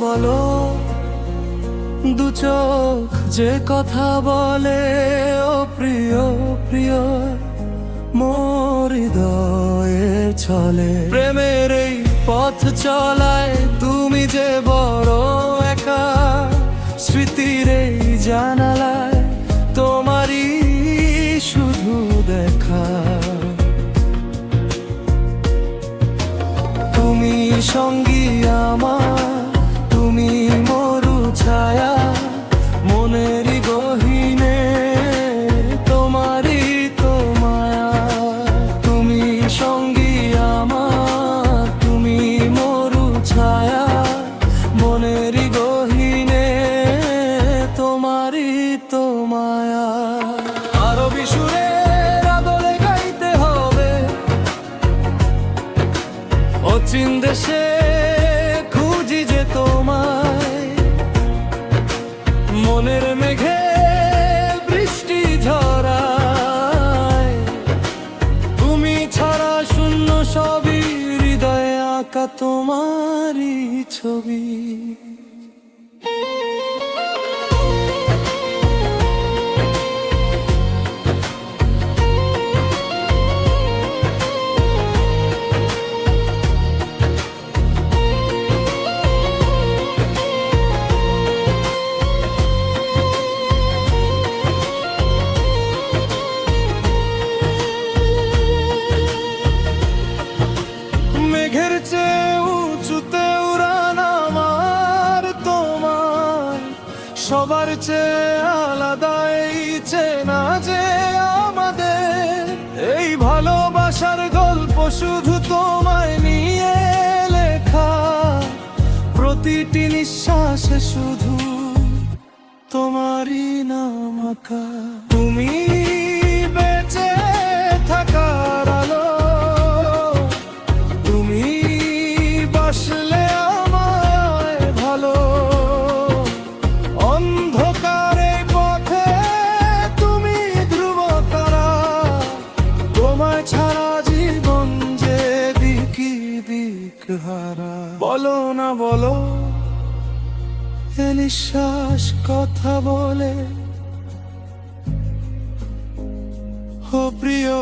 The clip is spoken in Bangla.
বলো, দু চোখ যে কথা বলে, ও প্রিয় প্রিয় মোর হৃদয়ের ছলে। প্রেমের এই পথ চলায় তুমি যে বড় একা, স্মৃতির এই জানালায় তোমারই শুধু দেখা। তুমি সঙ্গী আমার, তুমি মরু ছায়া, মনেরই গহীনে তোমারই তো মায়া। তুমি সঙ্গী আমার, তুমি মরু ছায়া, মনেরই গহীনে তোমারই তো মায়া। আরো বিশুরের আদলে গাইতে হবে, অচিন দেশে খুঁজি যে তোমায়। মনের মেঘে বৃষ্টি ঝরায়, তুমি ছাড়া শূন্য সবই, হৃদয়ে আঁকা তোমারই ছবি। মেঘের চেয়ে উঁচুতে উড়ান আমার তোমার, সবার চেয়ে আলাদা এই চেনা যে আমাদের। এই ভালোবাসার গল্প শুধু তোমায় নিয়ে লেখা, প্রতিটি নিঃশ্বাসে শুধু তোমারই নাম আঁকা। তুমি বেঁচে থাকার আলো, তুমি বাসলে আমায় ভালো। অন্ধকারে পথে তুমি ধ্রুবতারা, তোমায় ছাড়া জীবন যে দিকি দিক হারা। বলো না বলো, এ নিঃশ্বাস কথা বলে, ও প্রিয়